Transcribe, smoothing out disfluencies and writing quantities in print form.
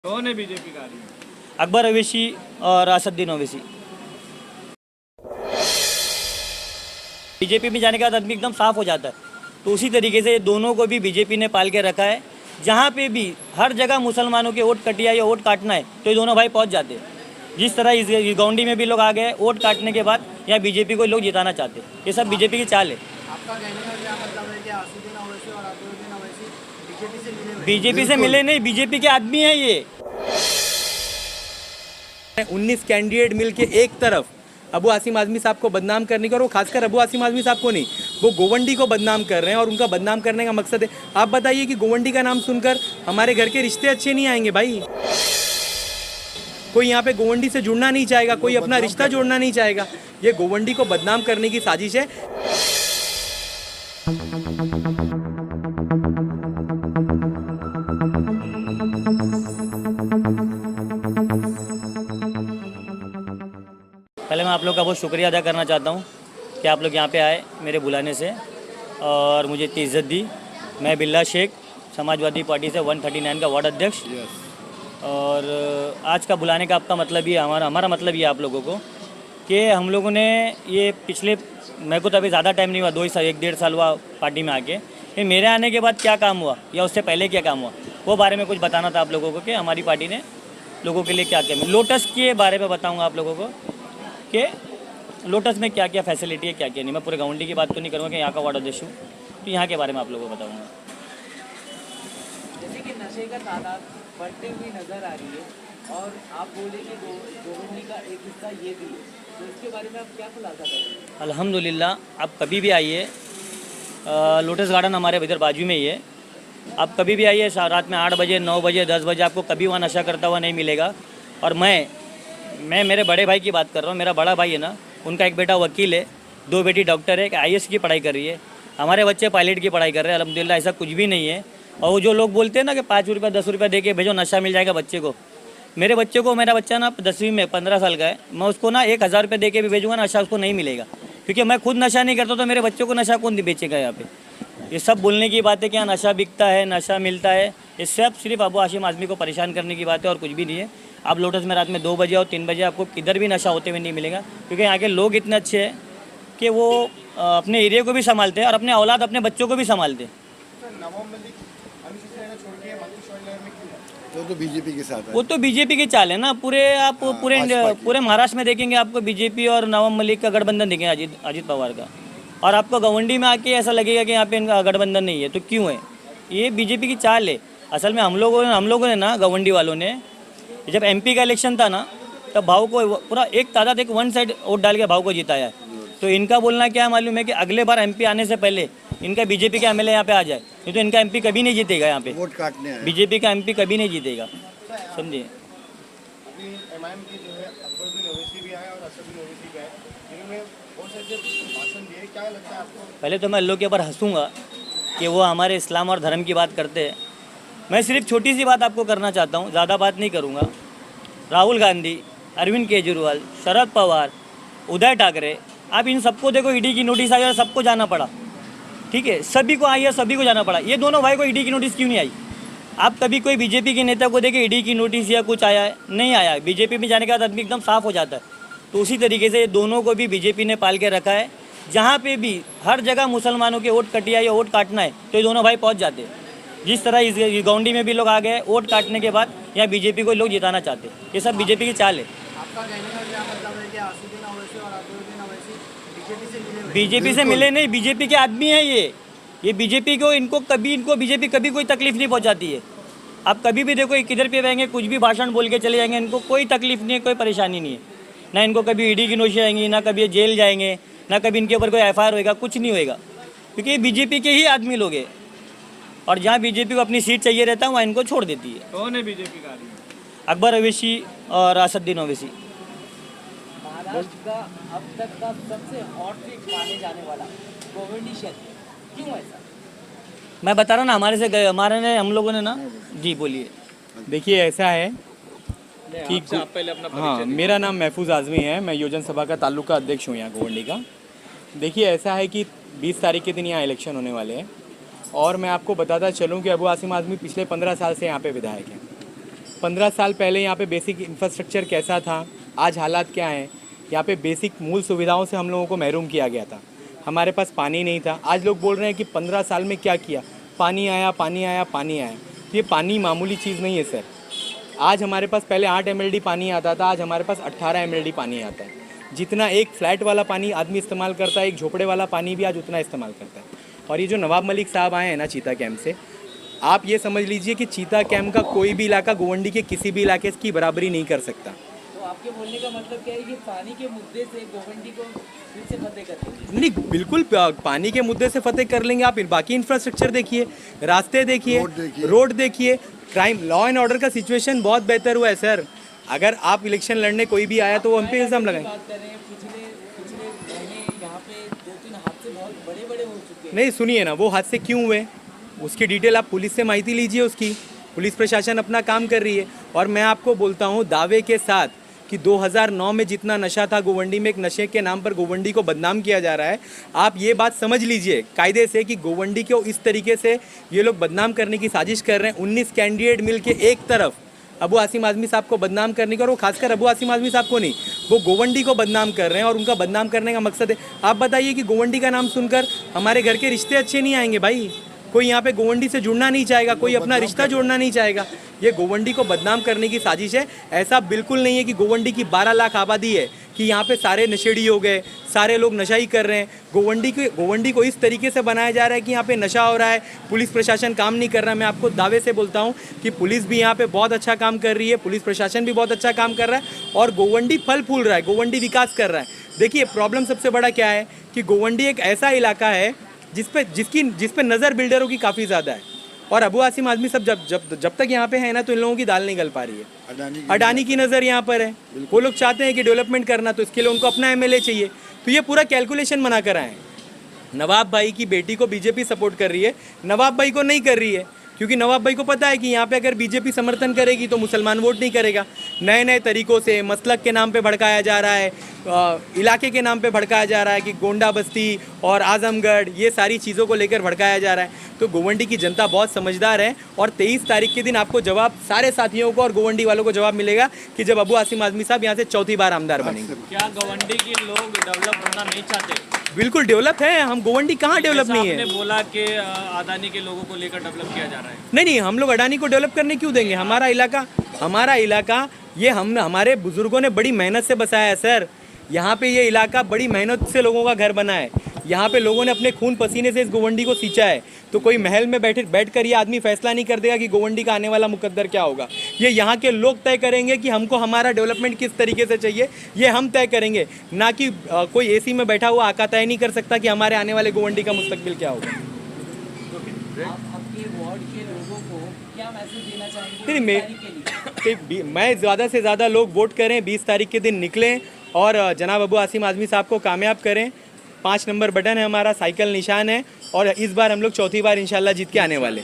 कौन है बीजेपी का? अकबर अवैसी और असदुद्दीन ओवैसी। बीजेपी में जाने के बाद आदमी एकदम साफ हो जाता है। तो उसी तरीके से ये दोनों को भी बीजेपी ने पाल के रखा है। जहाँ पे भी हर जगह मुसलमानों के वोट कटिया या वोट काटना है तो ये दोनों भाई पहुँच जाते हैं। जिस तरह इस गौंडी में भी लोग आ गए वोट काटने के बाद यहाँ बीजेपी को लोग जिताना चाहते हैं। ये सब बीजेपी की चाल है। आपका कहने का क्या मतलब है कि असदुद्दीन ओवैसी और अकबरुद्दीन ओवैसी बीजेपी से मिले हुए हैं? बीजेपी से मिले नहीं, बीजेपी के आदमी हैं ये। 19 कैंडिडेट मिलके एक तरफ अबू आसिम आज़मी साहब को बदनाम करने का, और वो खासकर अबू आसिम आज़मी साहब को नहीं, वो गोवंडी को बदनाम कर रहे हैं। और उनका बदनाम करने का मकसद है, आप बताइए कि गोवंडी का नाम सुनकर हमारे घर के रिश्ते अच्छे नहीं आएंगे भाई। कोई यहाँ पे गोवंडी से जुड़ना नहीं चाहेगा, कोई अपना रिश्ता जोड़ना नहीं चाहेगा। ये गोवंडी को बदनाम करने की साजिश है। पहले मैं आप लोग का बहुत शुक्रिया अदा करना चाहता हूँ कि आप लोग यहाँ पे आए मेरे बुलाने से और मुझे इतनी इज़्ज़त दी। मैं बिल्ला शेख, समाजवादी पार्टी से 139 का वार्ड अध्यक्ष। और आज का बुलाने का आपका मतलब ये हमारा मतलब ये आप लोगों को कि हम लोगों ने ये पिछले, मेरे को तो अभी ज़्यादा टाइम नहीं हुआ, 1.5 साल हुआ पार्टी में आके। फिर मेरे आने के बाद क्या काम हुआ या उससे पहले क्या काम हुआ वो बारे में कुछ बताना था आप लोगों को कि हमारी पार्टी ने लोगों के लिए क्या किया। लोटस के बारे में बताऊँगा आप लोगों को कि लोटस में क्या क्या फैसिलिटी है, क्या क्या नहीं। मैं पूरे गौंडी की बात तो नहीं करूँगा कि यहाँ का वार्ड अध्यक्ष हूँ, तो यहाँ के बारे में आप लोगों को बताऊँगा। जैसे कि नशे का तादाद बढ़ती हुई नजर आ रही है और आप बोले कि गोवंडी का एक हिस्सा ये भी है, तो इसके बारे में आप क्या खुलासा करेंगे? अल्हम्दुलिल्लाह, आप कभी भी आइए, लोटस गार्डन हमारे इधर बाजू में ही है। आप कभी भी आइए, रात में 8 बजे 9 बजे 10 बजे आपको कभी वहाँ नशा करता हुआ नहीं मिलेगा। और मैं मेरे बड़े भाई की बात कर रहा हूँ। मेरा बड़ा भाई है ना, उनका एक बेटा वकील है, 2 बेटी डॉक्टर है, एक IAS की पढ़ाई कर रही है। हमारे बच्चे पायलट की पढ़ाई कर रहे हैं। अल्हम्दुलिल्लाह, ऐसा कुछ भी नहीं है। और वो जो लोग बोलते हैं ना कि 5 रुपये 10 रुपये दे के भेजो नशा मिल जाएगा बच्चे को, मेरे बच्चे को, मेरा बच्चा ना 10वीं में 15 साल का है, मैं उसको ना 1000 रुपये दे के भी भेजूँगा, नशा उसको नहीं मिलेगा। क्योंकि मैं खुद नशा नहीं करता तो मेरे बच्चों को नशा कौन बेचेगा यहाँ पे। ये सब बोलने की बात है कि यहाँ नशा बिकता है, नशा मिलता है, ये सब सिर्फ अबू आसिम आज़मी को परेशान करने की बात है और कुछ भी नहीं है। आप लोटस में रात में 2 बजे और 3 बजे आपको किधर भी नशा होते हुए नहीं मिलेगा, क्योंकि यहाँ के लोग इतने अच्छे हैं कि वो अपने एरिया को भी संभालते हैं और अपने औलाद अपने बच्चों को भी संभालते हैं। तो बीजेपी के साथ है। वो तो बीजेपी की चाल है ना। पूरे महाराष्ट्र में देखेंगे आपको बीजेपी और नवाब मलिक का गठबंधन देखेंगे, अजीत पवार का। और आपको गवंडी में आके ऐसा लगेगा कि यहाँ पे इनका गठबंधन नहीं है, तो क्यों है? ये बीजेपी की चाल है। असल में हम लोगों ने ना, गवंडी वालों ने, जब MP का इलेक्शन था ना, तब भाव को पूरा एक तादाद, एक वन साइड वोट डाल के भाव को जिताया है। तो इनका बोलना क्या मालूम है कि अगले बार MP आने से पहले इनका बीजेपी का MLA यहाँ पे आ जाए, नहीं तो इनका MP कभी नहीं जीतेगा। यहाँ पे वोट काटने हैं। बीजेपी का MP कभी नहीं जीतेगा, समझिए। अभी MIM की जो है अकबरुद्दीन ओवैसी भी आए और असदुद्दीन ओवैसी भी आए, जिन्होंने बहुत सारे भाषण दिए। क्या लगता है आपको? पहले तो मैं अल्लाह के ऊपर हंसूँगा कि वो हमारे इस्लाम और धर्म की बात करते हैं। मैं सिर्फ छोटी सी बात आपको करना चाहता हूँ, ज़्यादा बात नहीं करूँगा। राहुल गांधी, अरविंद केजरीवाल, शरद पवार, उदय ठाकरे, आप इन सबको देखो, ED की नोटिस आई और सबको जाना पड़ा। ठीक है, सभी को आई है, सभी को जाना पड़ा। ये दोनों भाई को ED की नोटिस क्यों नहीं आई? आप कभी कोई बीजेपी के नेता को देखे ED की नोटिस या कुछ आया है? नहीं आया है। बीजेपी में जाने के बाद आदमी एकदम साफ हो जाता है। तो उसी तरीके से ये दोनों को भी बीजेपी ने पाल के रखा है। जहाँ पे भी हर जगह मुसलमानों के वोट कटिया या वोट काटना है तो ये दोनों भाई पहुँच जाते हैं। जिस तरह इस गौंडी में भी लोग आ गए वोट काटने के बाद यहाँ बीजेपी को लोग जिताना चाहते हैं। ये सब बीजेपी की चाल है। आपका कहने का क्या मतलब है कि असदुद्दीन ओवैसी और अकबरुद्दीन ओवैसी बीजेपी से मिले हुए हैं? बीजेपी से मिले नहीं, बीजेपी के आदमी हैं ये बीजेपी को, इनको बीजेपी कभी कोई तकलीफ नहीं पहुंचाती है। आप कभी भी देखो, किधर पे रहेंगे, कुछ भी भाषण बोल के चले जाएंगे, इनको कोई तकलीफ नहीं है, कोई परेशानी नहीं है। ना इनको कभी ED की नोटिस आएंगी, ना कभी ये जेल जाएंगे, ना कभी इनके ऊपर कोई FIR होएगा, कुछ नहीं होएगा, क्योंकि ये बीजेपी के ही आदमी लोग हैं। और जहाँ बीजेपी को अपनी सीट चाहिए रहता है वहाँ इनको छोड़ देती है। कौन है बीजेपी का? अकबर अवैसी और असदुद्दीन ओवैसी। महाराष्ट्र का अब तक का सबसे हॉट सीट माने जाने वाला गोवंडी क्षेत्र, क्यों ऐसा? मैं बता रहा ना, हम लोगों ने ना, जी बोलिए। देखिए, ऐसा है कि आप पहले अपना हाँ, मेरा नाम महफूज आज़मी है। मैं योजन सभा का तालुका अध्यक्ष हूँ यहाँ गोवंडी का। देखिए, ऐसा है कि 20 तारीख के दिन यहाँ इलेक्शन होने वाले हैं। और मैं आपको बताता चलूँ कि अबू आसिम आज़मी पिछले 15 साल से यहाँ पे विधायक हैं। 15 साल पहले यहाँ पे बेसिक इंफ्रास्ट्रक्चर कैसा था, आज हालात क्या हैं। यहाँ पे बेसिक मूल सुविधाओं से हम लोगों को महरूम किया गया था। हमारे पास पानी नहीं था। आज लोग बोल रहे हैं कि 15 साल में क्या किया, पानी आया पानी आया पानी आया। तो ये पानी मामूली चीज़ नहीं है सर। आज हमारे पास पहले 8 mld पानी आता था, आज हमारे पास 18 mld पानी आता है। जितना एक फ्लैट वाला पानी आदमी इस्तेमाल करता है, एक झोपड़े वाला पानी भी आज उतना इस्तेमाल करता है। और ये जो नवाब मलिक साहब आए हैं ना चीता कैंप से, आप ये समझ लीजिए कि चीता कैंप का कोई भी इलाका गोवंडी के किसी भी इलाके की बराबरी नहीं कर सकता। तो आपके बोलने का मतलब क्या है कि पानी के मुद्दे से गोवंडी को फिर से फतेह कर देंगे? नहीं, बिल्कुल पानी के मुद्दे से फतेह कर लेंगे। आप बाकी इंफ्रास्ट्रक्चर देखिए, रास्ते देखिए, रोड देखिए, क्राइम लॉ एंड ऑर्डर का सिचुएशन बहुत बेहतर हुआ है सर। अगर आप इलेक्शन लड़ने कोई भी आया तो वो हम पे इल्ज़ाम लगाएं। बात करें पिछले महीने यहाँ पे 2-3 हादसे बहुत बड़े हो चुके हैं। नहीं, सुनिए ना, वो हादसे क्यों हुए उसकी डिटेल आप पुलिस से माहिती लीजिए उसकी। पुलिस प्रशासन अपना काम कर रही है। और मैं आपको बोलता हूँ दावे के साथ कि 2009 में जितना नशा था गोवंडी में, एक नशे के नाम पर गोवंडी को बदनाम किया जा रहा है। आप ये बात समझ लीजिए कायदे से कि गोवंडी को इस तरीके से ये लोग बदनाम करने की साजिश कर रहे हैं। 19 कैंडिडेट मिल के एक तरफ अबू आसिम आज़मी साहब को बदनाम करने का, और वो खासकर अबू आसिम आज़मी साहब को नहीं, वो गोवंडी को बदनाम कर रहे हैं। और उनका बदनाम करने का मकसद है, आप बताइए कि गोवंडी का नाम सुनकर हमारे घर के रिश्ते अच्छे नहीं आएंगे भाई। कोई यहाँ पे गोवंडी से जुड़ना नहीं चाहेगा, कोई अपना रिश्ता जोड़ना नहीं चाहेगा। ये गोवंडी को बदनाम करने की साजिश है। ऐसा बिल्कुल नहीं है कि गोवंडी की 12 लाख आबादी है कि यहाँ पे सारे नशेड़ी हो गए, सारे लोग नशा ही कर रहे हैं। गोवंडी को इस तरीके से बनाया जा रहा है कि यहाँ पे नशा हो रहा है, पुलिस प्रशासन काम नहीं कर रहा है। मैं आपको दावे से बोलता हूँ कि पुलिस भी यहाँ पे बहुत अच्छा काम कर रही है, पुलिस प्रशासन भी बहुत अच्छा काम कर रहा है और गोवंडी फल फूल रहा है, गोवंडी विकास कर रहा है। देखिए प्रॉब्लम सबसे बड़ा क्या है कि गोवंडी एक ऐसा इलाका है जिस पे नज़र बिल्डरों की काफ़ी ज़्यादा है। और अबू आसिम आज़मी सब जब तक यहाँ पे है ना, तो इन लोगों की दाल नहीं गल पा रही है। अडानी की नज़र यहाँ पर है। वो लोग चाहते हैं कि डेवलपमेंट करना, तो इसके लिए उनको अपना MLA चाहिए। तो ये पूरा कैलकुलेशन बना कर आए हैं। नवाब भाई की बेटी को बीजेपी सपोर्ट कर रही है, नवाब भाई को नहीं कर रही है, क्योंकि नवाब भाई को पता है कि यहाँ पे अगर बीजेपी समर्थन करेगी तो मुसलमान वोट नहीं करेगा। नए नए तरीक़ों से मसलक के नाम पे भड़काया जा रहा है, इलाके के नाम पे भड़काया जा रहा है कि गोंडा बस्ती और आजमगढ़, ये सारी चीज़ों को लेकर भड़काया जा रहा है। तो गोवंडी की जनता बहुत समझदार है और 23 तारीख के दिन आपको जवाब, सारे साथियों को और गोवंडी वालों को जवाब मिलेगा कि जब अबू आसिम आज़मी साहब यहाँ से चौथी बार आमदार बनेंगे। क्या गोवंडी के लोग डेवलप होना नहीं चाहते? बिल्कुल डेवलप है हम। गोवंडी कहाँ डेवलप नहीं है? आपने बोला कि अडानी के लोगों को लेकर डेवलप किया जा रहा है। नहीं, हम लोग अडानी को डेवलप करने क्यों देंगे? हमारा इलाका ये हमारे बुजुर्गों ने बड़ी मेहनत से बसाया है सर। यहाँ पे ये इलाका बड़ी मेहनत से लोगों का घर बना है। यहाँ पे लोगों ने अपने खून पसीने से इस गोवंडी को सींचा है। तो कोई महल में बैठकर ये आदमी फैसला नहीं कर देगा कि गोवंडी का आने वाला मुकद्दर क्या होगा। ये यहाँ के लोग तय करेंगे कि हमको हमारा डेवलपमेंट किस तरीके से चाहिए, ये हम तय करेंगे, ना कि कोई AC में बैठा हुआ आका तय नहीं कर सकता कि हमारे आने वाले गोवंडी का मुस्तकबिल क्या होगा। आप अपने वार्ड के लोगों को क्या मैसेज देना चाहेंगे नहीं, 20 तारीख के लिए? मैं ज़्यादा से ज़्यादा लोग वोट करें, 20 तारीख के दिन निकलें और जनाब अबू आसिम आज़मी साहब को कामयाब करें। 5 नंबर बटन है हमारा, साइकिल निशान है और इस बार हम लोग चौथी बार इंशाल्लाह जीत के आने वाले।